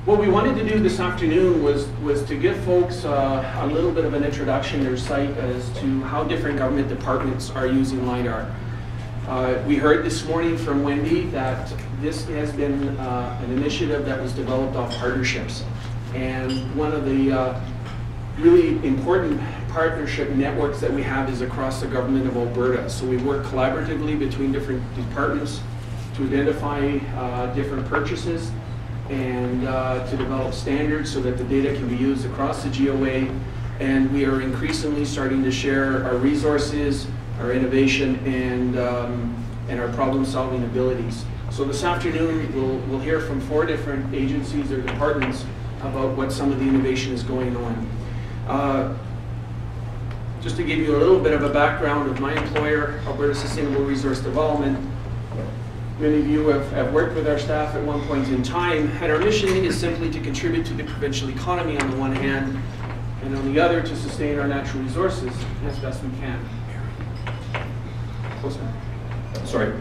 What we wanted to do this afternoon was to give folks a little bit of an introduction or sight as to how different government departments are using LiDAR. We heard this morning from Wendy that this has been an initiative that was developed off partnerships. And one of the really important partnership networks that we have is across the Government of Alberta. So we work collaboratively between different departments to identify different purchases and to develop standards so that the data can be used across the GOA. And we are increasingly starting to share our resources, our innovation, and our problem-solving abilities. So this afternoon, we'll hear from 4 different agencies or departments about what some of the innovation is going on. Just to give you a little bit of a background of my employer, Alberta Sustainable Resource Development. Many of you have worked with our staff at one point in time, and our mission is simply to contribute to the provincial economy on the one hand, and on the other to sustain our natural resources as best we can. Sorry.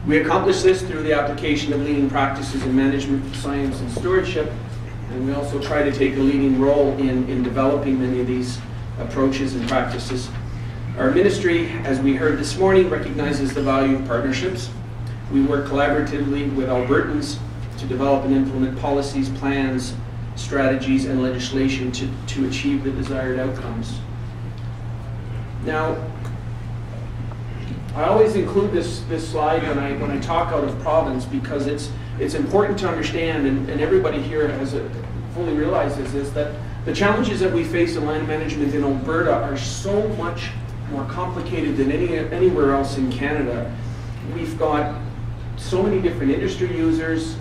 We accomplish this through the application of leading practices in management, science, and stewardship, and we also try to take a leading role in developing many of these approaches and practices. Our ministry, as we heard this morning, recognizes the value of partnerships. We work collaboratively with Albertans to develop and implement policies, plans, strategies, and legislation to achieve the desired outcomes. Now, I always include this slide when I talk out of province because it's important to understand, and everybody here has fully realizes this, that the challenges that we face in land management in Alberta are so much more complicated than anywhere else in Canada. We've got so many different industry users,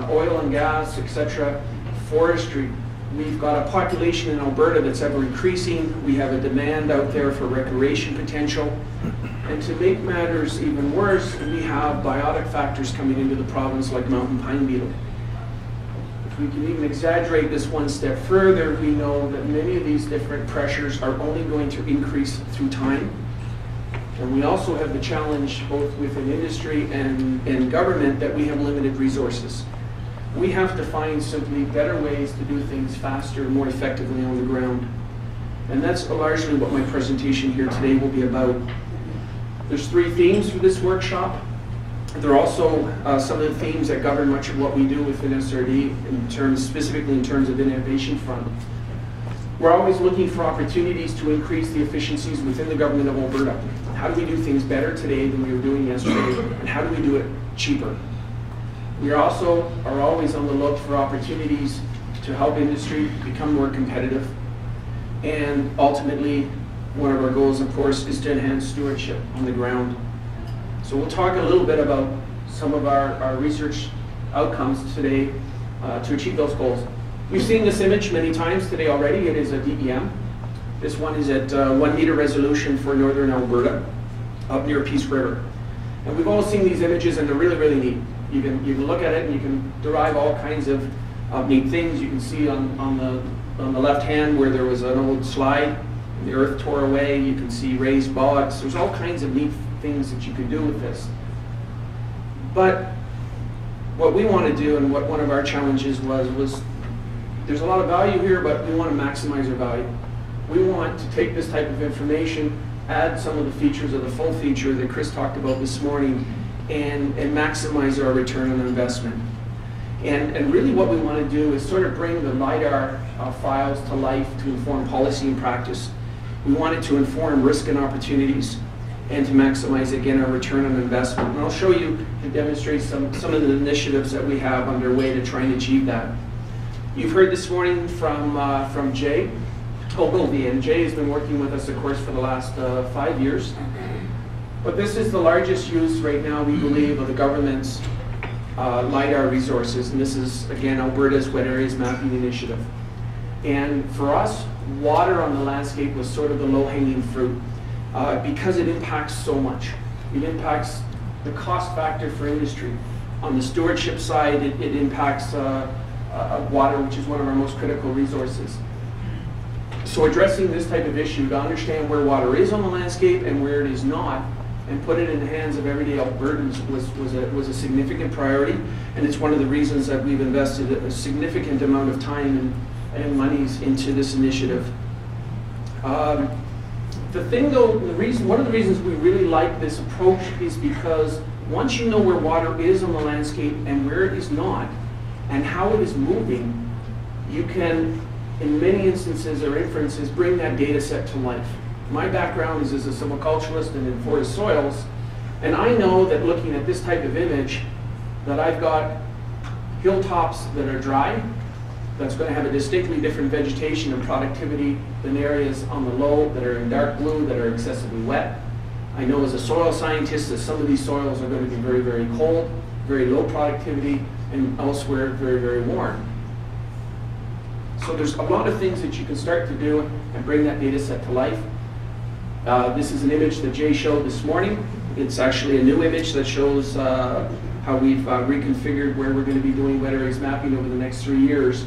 oil and gas, etc., forestry. We've got a population in Alberta that's ever increasing. We have a demand out there for recreation potential. And to make matters even worse, we have biotic factors coming into the province like mountain pine beetle. If we can even exaggerate this one step further, we know that many of these different pressures are only going to increase through time. And we also have the challenge, both within industry and government, that we have limited resources. We have to find simply better ways to do things faster and more effectively on the ground. And that's largely what my presentation here today will be about. There's 3 themes for this workshop. There are also some of the themes that govern much of what we do within SRD, specifically in terms of innovation front. We're always looking for opportunities to increase the efficiencies within the Government of Alberta. How do we do things better today than we were doing yesterday, and how do we do it cheaper? We are always on the look for opportunities to help industry become more competitive. And ultimately, one of our goals, of course, is to enhance stewardship on the ground. So we'll talk a little bit about some of our research outcomes today to achieve those goals. We've seen this image many times today already. It is a DEM. This one is at 1 meter resolution for northern Alberta, up near Peace River. And we've all seen these images, and they're really, really neat. You can look at it and you can derive all kinds of neat things. You can see on the left hand where there was an old slide, the earth tore away. You can see raised bogs. There's all kinds of neat things that you can do with this. But what we want to do, and what one of our challenges was there's a lot of value here, but we want to maximize our value. We want to take this type of information, add some of the features of the full feature that Chris talked about this morning, and maximize our return on investment. And really what we want to do is sort of bring the LiDAR files to life to inform policy and practice. We want it to inform risk and opportunities, and to maximize, again, our return on investment. And I'll show you and demonstrate some of the initiatives that we have underway to try and achieve that. You've heard this morning from Jay Ogilvie, and Jay has been working with us, of course, for the last 5 years. But this is the largest use right now, we believe, of the government's LiDAR resources, and this is, again, Alberta's Wet Areas Mapping Initiative. And for us, water on the landscape was sort of the low-hanging fruit because it impacts so much. It impacts the cost factor for industry. On the stewardship side, it impacts water, which is one of our most critical resources. So addressing this type of issue to understand where water is on the landscape and where it is not and put it in the hands of everyday Albertans was a significant priority, and it's one of the reasons that we've invested a significant amount of time and monies into this initiative. The thing though, one of the reasons we really like this approach is because once you know where water is on the landscape and where it is not, and how it is moving, you can, in many instances or inferences, bring that data set to life. My background is as a silviculturalist and in forest soils, and I know that looking at this type of image, that I've got hilltops that are dry, that's going to have a distinctly different vegetation and productivity than areas on the low that are in dark blue that are excessively wet. I know as a soil scientist that some of these soils are going to be very, very cold, very low productivity, and elsewhere very, very warm. So there's a lot of things that you can start to do and bring that data set to life. This is an image that Jay showed this morning. It's actually a new image that shows how we've reconfigured where we're going to be doing wet areas mapping over the next 3 years.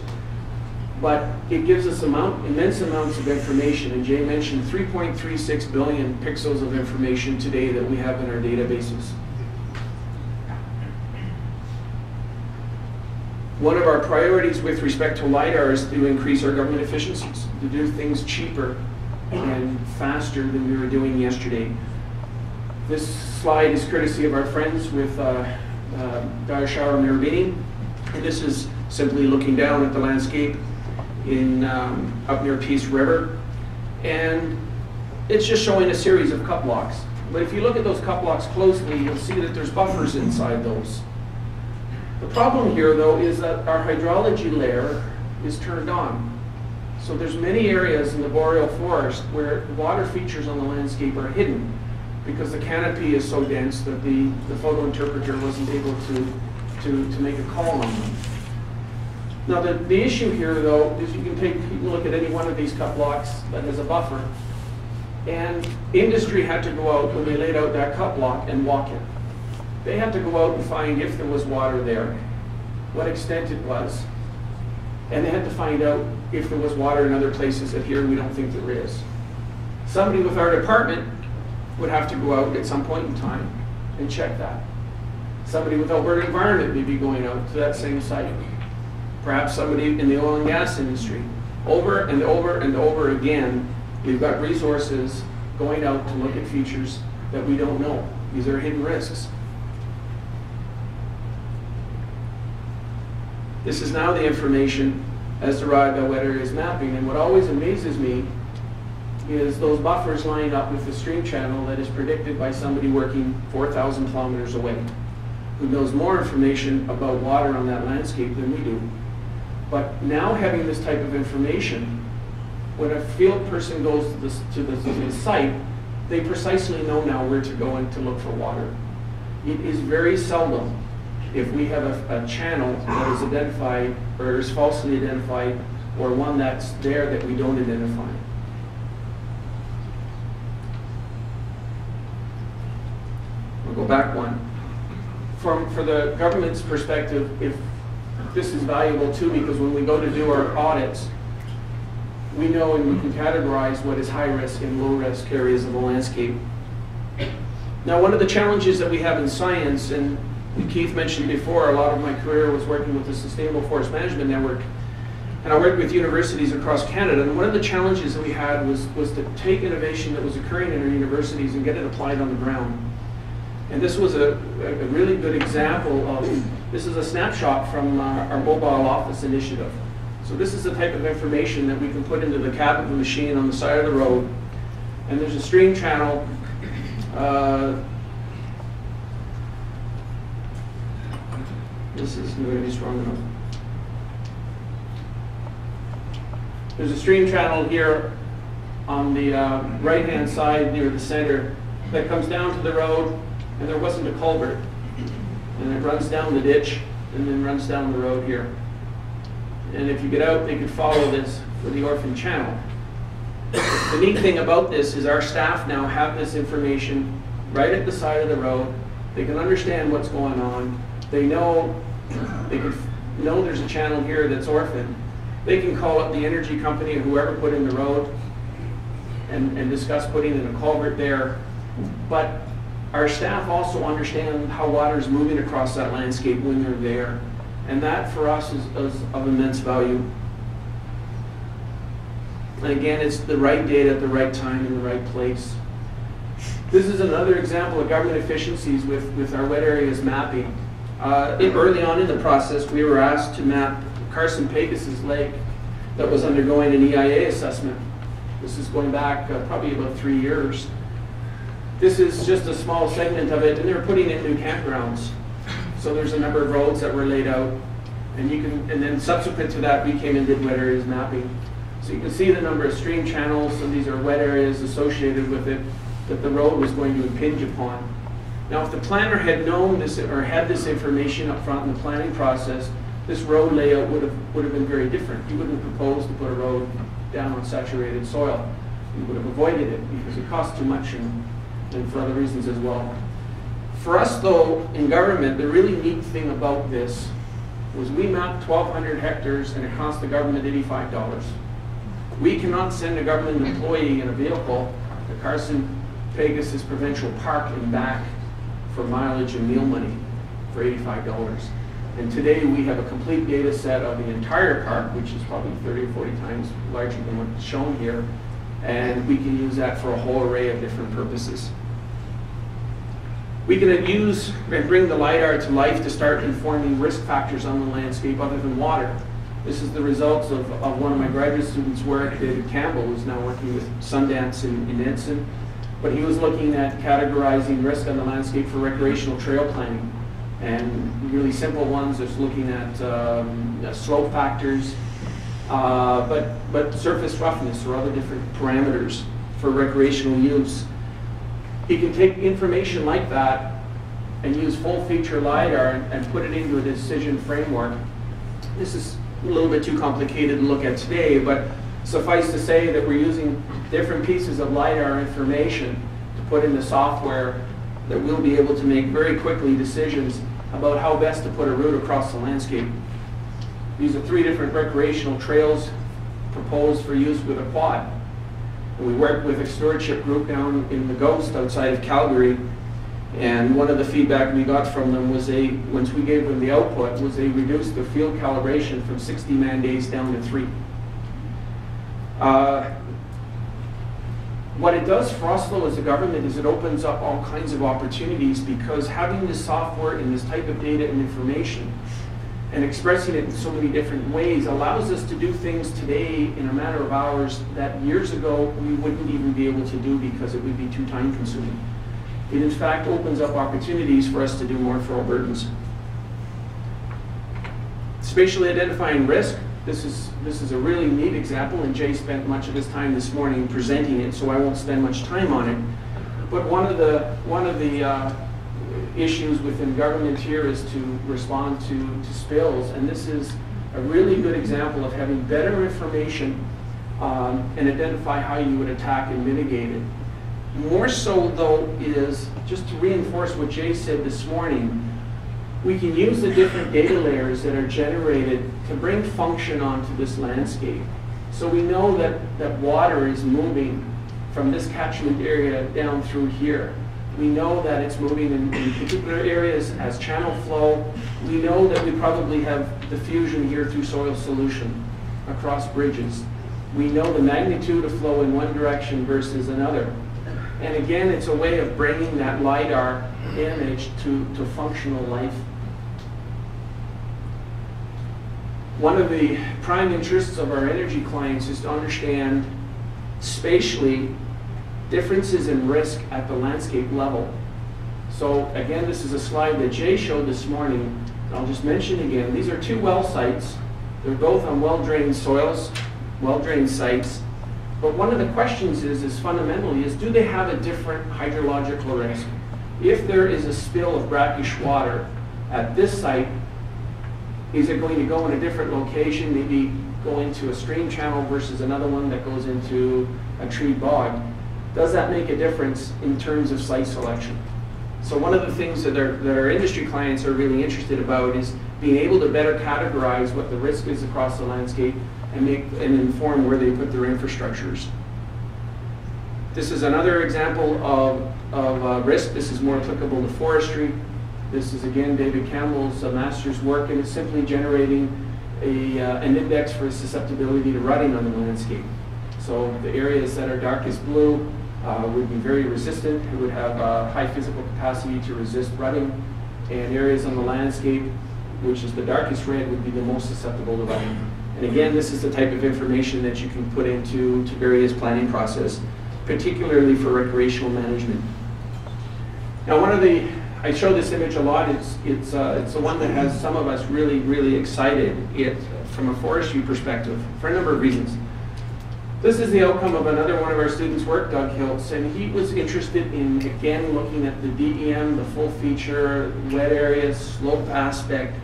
But it gives us immense amounts of information, and Jay mentioned 3.36 billion pixels of information today that we have in our databases. One of our priorities with respect to LiDAR is to increase our government efficiencies, to do things cheaper and faster than we were doing yesterday. This slide is courtesy of our friends with Shower Mirabini, and this is simply looking down at the landscape in up near Peace River, and it's just showing a series of cut blocks. But if you look at those cut blocks closely, you'll see that there's buffers inside those. The problem here, though, is that our hydrology layer is turned on. So there's many areas in the boreal forest where water features on the landscape are hidden because the canopy is so dense that the photo interpreter wasn't able to make a call on them. Now the issue here, though, is you can look at any one of these cut blocks that has a buffer, and industry had to go out when they laid out that cut block and walk it. They had to go out and find if there was water there, what extent it was, and they had to find out if there was water in other places that here we don't think there is. Somebody with our department would have to go out at some point in time and check that. Somebody with Alberta Environment may be going out to that same site. Perhaps somebody in the oil and gas industry. Over and over and over again, we've got resources going out to look at features that we don't know. These are hidden risks. This is now the information as derived by wet areas mapping, and what always amazes me is those buffers line up with the stream channel that is predicted by somebody working 4,000 kilometers away, who knows more information about water on that landscape than we do. But now having this type of information, when a field person goes to the site, they precisely know now where to go and to look for water. It is very seldom if we have a channel that is identified or is falsely identified, or one that's there that we don't identify. We'll go back one. For the government's perspective, if this is valuable too, because when we go to do our audits, we know and we can categorize what is high risk and low risk areas of the landscape. Now, one of the challenges that we have in science, and Keith mentioned before, a lot of my career was working with the Sustainable Forest Management Network, and I worked with universities across Canada, and one of the challenges that we had was to take innovation that was occurring in our universities and get it applied on the ground. And this was a really good example of, this is a snapshot from our mobile office initiative. So this is the type of information that we can put into the cab of the machine on the side of the road, and there's a stream channel. This is going to be strong enough. There's a stream channel here on the right-hand side near the center that comes down to the road, and there wasn't a culvert. And it runs down the ditch and then runs down the road here. And if you get out, they could follow this for the orphan channel. The neat thing about this is our staff now have this information right at the side of the road. They can understand what's going on. They know there's a channel here that's orphaned. They can call up the energy company or whoever put in the road and discuss putting in a culvert there. But Our staff also understand how water is moving across that landscape when they're there. And that for us is of immense value. And again, it's the right data at the right time in the right place. This is another example of government efficiencies with our wet areas mapping. Early on in the process, we were asked to map Carson-Pegasus Lake that was undergoing an EIA assessment. This is going back probably about 3 years. This is just a small segment of it, and they're putting in new campgrounds. So there's a number of roads that were laid out, and then subsequent to that, we came and did wet areas mapping. So you can see the number of stream channels, and these are wet areas associated with it that the road was going to impinge upon. Now, if the planner had known this or had this information up front in the planning process, this road layout would have been very different. You wouldn't propose to put a road down on saturated soil. You would have avoided it because it costs too much and for other reasons as well. For us, though, in government, the really neat thing about this was we mapped 1,200 hectares and it cost the government $85. We cannot send a government employee in a vehicle to Carson-Pegasus Provincial Park and back for mileage and meal money for $85. And today we have a complete data set of the entire park, which is probably 30 or 40 times larger than what's shown here. And we can use that for a whole array of different purposes. We can use and bring the LiDAR to life to start informing risk factors on the landscape other than water. This is the results of one of my graduate students' work, David Campbell, who's now working with Sundance in Edson. But he was looking at categorizing risk on the landscape for recreational trail planning. And really simple ones, just looking at slope factors, but surface roughness or other different parameters for recreational use. You can take information like that and use full feature LiDAR and put it into a decision framework. This is a little bit too complicated to look at today, but suffice to say that we're using different pieces of LiDAR information to put in the software that we'll be able to make very quickly decisions about how best to put a route across the landscape. These are 3 different recreational trails proposed for use with a quad. And we worked with a stewardship group down in the Ghost outside of Calgary, and one of the feedback we got from them was once we gave them the output, was they reduced their field calibration from 60 man days down to 3. What it does for us, though, as a government is it opens up all kinds of opportunities, because having this software and this type of data and information and expressing it in so many different ways allows us to do things today in a matter of hours that years ago we wouldn't even be able to do because it would be too time consuming. It in fact opens up opportunities for us to do more for Albertans. Spatially identifying risk. This is a really neat example, and Jay spent much of his time this morning presenting it, so I won't spend much time on it. But one of the issues within government here is to respond to spills, and this is a really good example of having better information and identify how you would attack and mitigate it. More so, though, is just to reinforce what Jay said this morning. We can use the different data layers that are generated to bring function onto this landscape. So we know that water is moving from this catchment area down through here. We know that it's moving in particular areas as channel flow. We know that we probably have diffusion here through soil solution across bridges. We know the magnitude of flow in one direction versus another. And again, it's a way of bringing that LiDAR image to functional life. One of the prime interests of our energy clients is to understand spatially differences in risk at the landscape level. So again, this is a slide that Jay showed this morning. I'll just mention again, these are 2 well sites. They're both on well-drained soils, well-drained sites. But one of the questions is fundamentally, do they have a different hydrological risk? If there is a spill of brackish water at this site, is it going to go in a different location, maybe go into a stream channel versus another one that goes into a tree bog? Does that make a difference in terms of site selection? So one of the things that our industry clients are really interested about is being able to better categorize what the risk is across the landscape and inform where they put their infrastructures. This is another example of risk. This is more applicable to forestry. This is again David Campbell's master's work, and it's simply generating an index for susceptibility to rutting on the landscape. So the areas that are darkest blue would be very resistant. It would have high physical capacity to resist rutting, and areas on the landscape, which is the darkest red, would be the most susceptible to rutting. And again, this is the type of information that you can put into various planning process, particularly for recreational management. Now, I show this image a lot. It's the one that has some of us really excited from a forestry perspective for a number of reasons. This is the outcome of another one of our students' work, Doug Hiltz, and he was interested in, again, looking at the DEM, the full feature, wet areas, slope aspect,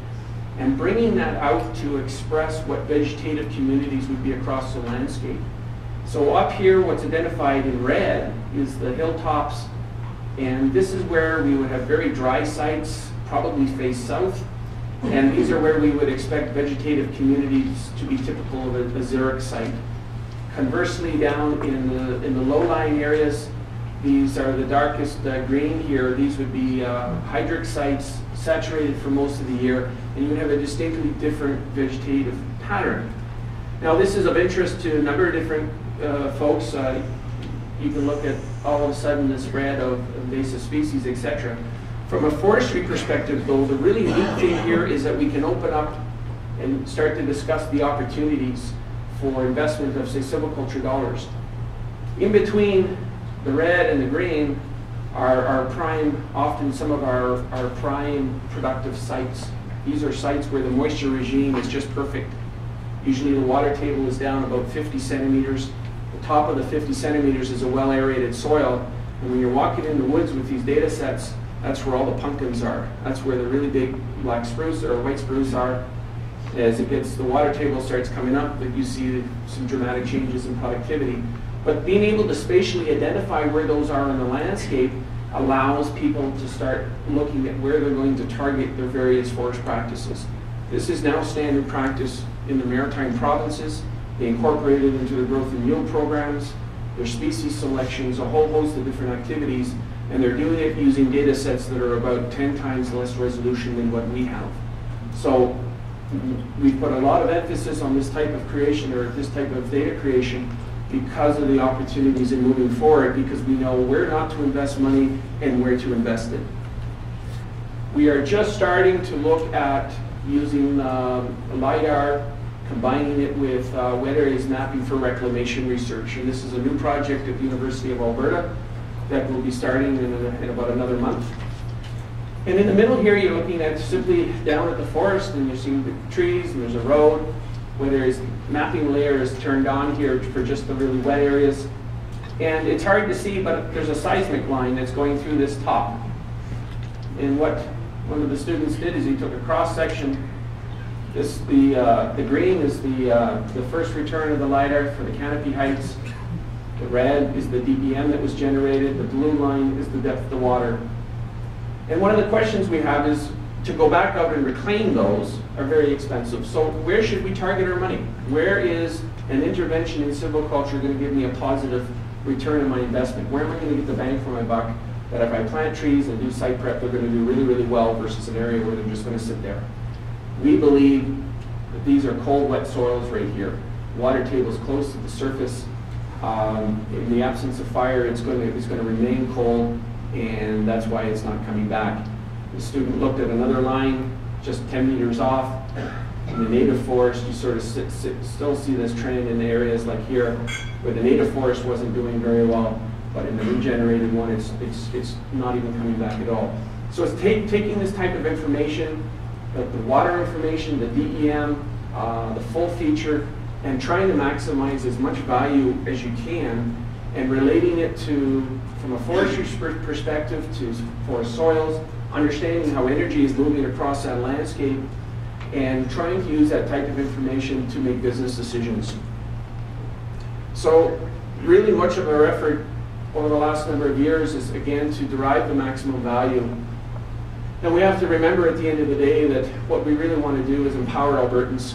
and bringing that out to express what vegetative communities would be across the landscape. So up here, what's identified in red is the hilltops, and this is where we would have very dry sites, probably face south, and these are where we would expect vegetative communities to be typical of a xeric site. Conversely, down in the low-lying areas, these are the darkest green here. These would be hydric sites, saturated for most of the year, and you would have a distinctly different vegetative pattern. Now, this is of interest to a number of different folks. You can look at all of a sudden the spread of invasive species, etc. From a forestry perspective, though, the really neat thing here is that we can open up and start to discuss the opportunities for investment of, say, silviculture dollars. In between the red and the green are often some of our prime productive sites. These are sites where the moisture regime is just perfect. Usually the water table is down about 50 centimeters. The top of the 50 centimeters is a well-aerated soil. And when you're walking in the woods with these data sets, that's where all the pumpkins are. That's where the really big black spruce or white spruce are. As the water table starts coming up, that you see some dramatic changes in productivity. But being able to spatially identify where those are in the landscape allows people to start looking at where they're going to target their various forest practices. This is now standard practice in the maritime provinces. They incorporate it into the growth and yield programs, their species selections, a whole host of different activities, and they're doing it using data sets that are about 10 times less resolution than what we have. So we've put a lot of emphasis on this type of creation or this type of data creation because of the opportunities in moving forward, because we know where not to invest money and where to invest it. We are just starting to look at using LiDAR, combining it with wet areas mapping for reclamation research. And this is a new project at the University of Alberta that will be starting in about another month. And in the middle here, you're looking at simply down at the forest, and you're seeing the trees, and there's a road where there's mapping layer is turned on here for just the really wet areas. And it's hard to see, but there's a seismic line that's going through this top. And what one of the students did is he took a cross section. The green is the first return of the LiDAR for the canopy heights. The red is the DEM that was generated. The blue line is the depth of the water. And one of the questions we have is to go back out and reclaim those are very expensive. So where should we target our money? Where is an intervention in silviculture going to give me a positive return on my investment? Where am I going to get the bang for my buck that if I plant trees and do site prep, they're going to do really well versus an area where they're just going to sit there? We believe that these are cold, wet soils right here. Water table is close to the surface. In the absence of fire, it's going to remain cold, and that's why it's not coming back. The student looked at another line just 10 meters off. In the native forest, you sort of still see this trend in the areas like here, where the native forest wasn't doing very well, but in the regenerated one, it's not even coming back at all. So it's taking this type of information, the water information, the DEM, the full feature, and trying to maximize as much value as you can, and relating it to, from a forestry perspective, to forest soils, understanding how energy is moving across that landscape, and trying to use that type of information to make business decisions. So really much of our effort over the last number of years is, again, to derive the maximum value. And we have to remember at the end of the day that what we really want to do is empower Albertans,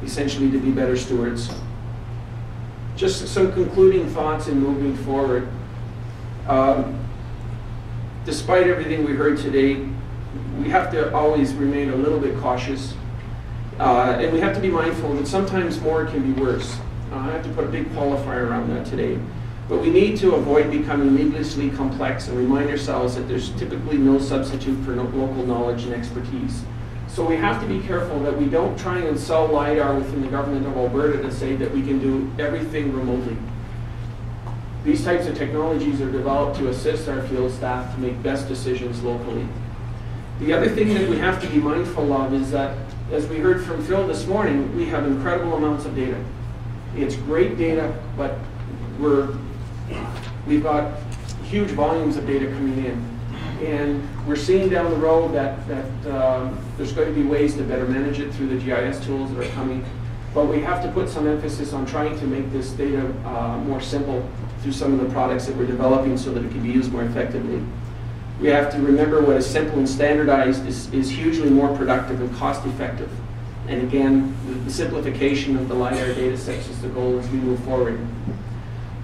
essentially, to be better stewards. Just some concluding thoughts in moving forward. Despite everything we heard today, we have to always remain a little bit cautious. And we have to be mindful that sometimes more can be worse. I have to put a big qualifier around that today. But we need to avoid becoming needlessly complex and remind ourselves that there's typically no substitute for local knowledge and expertise. So we have to be careful that we don't try and sell LiDAR within the Government of Alberta to say that we can do everything remotely. These types of technologies are developed to assist our field staff to make best decisions locally. The other thing that we have to be mindful of is that, as we heard from Phil this morning, we have incredible amounts of data. It's great data, but we've got huge volumes of data coming in. And we're seeing down the road that there's going to be ways to better manage it through the GIS tools that are coming. But we have to put some emphasis on trying to make this data more simple through some of the products that we're developing so that it can be used more effectively. We have to remember what is simple and standardized is hugely more productive and cost effective. And again, the simplification of the LiDAR data sets is the goal as we move forward.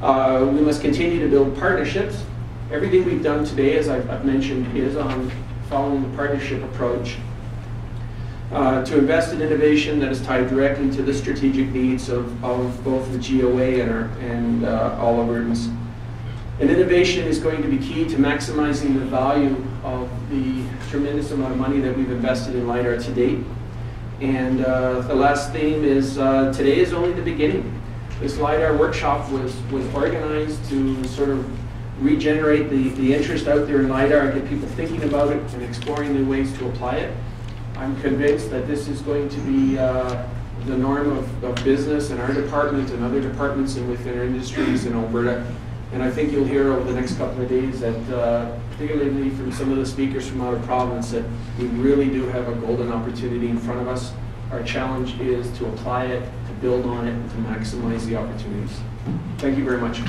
We must continue to build partnerships. Everything we've done today, as I've mentioned, is on following the partnership approach. To invest in innovation that is tied directly to the strategic needs of both the GOA and all Albertans. And innovation is going to be key to maximizing the value of the tremendous amount of money that we've invested in LiDAR to date. And the last theme is today is only the beginning. This LiDAR workshop was organized to sort of regenerate the interest out there in LiDAR, get people thinking about it and exploring new ways to apply it. I'm convinced that this is going to be the norm of business in our department and other departments and within our industries in Alberta. And I think you'll hear over the next couple of days that, particularly from some of the speakers from out of province, that we really do have a golden opportunity in front of us. Our challenge is to apply it, to build on it, and to maximize the opportunities. Thank you very much.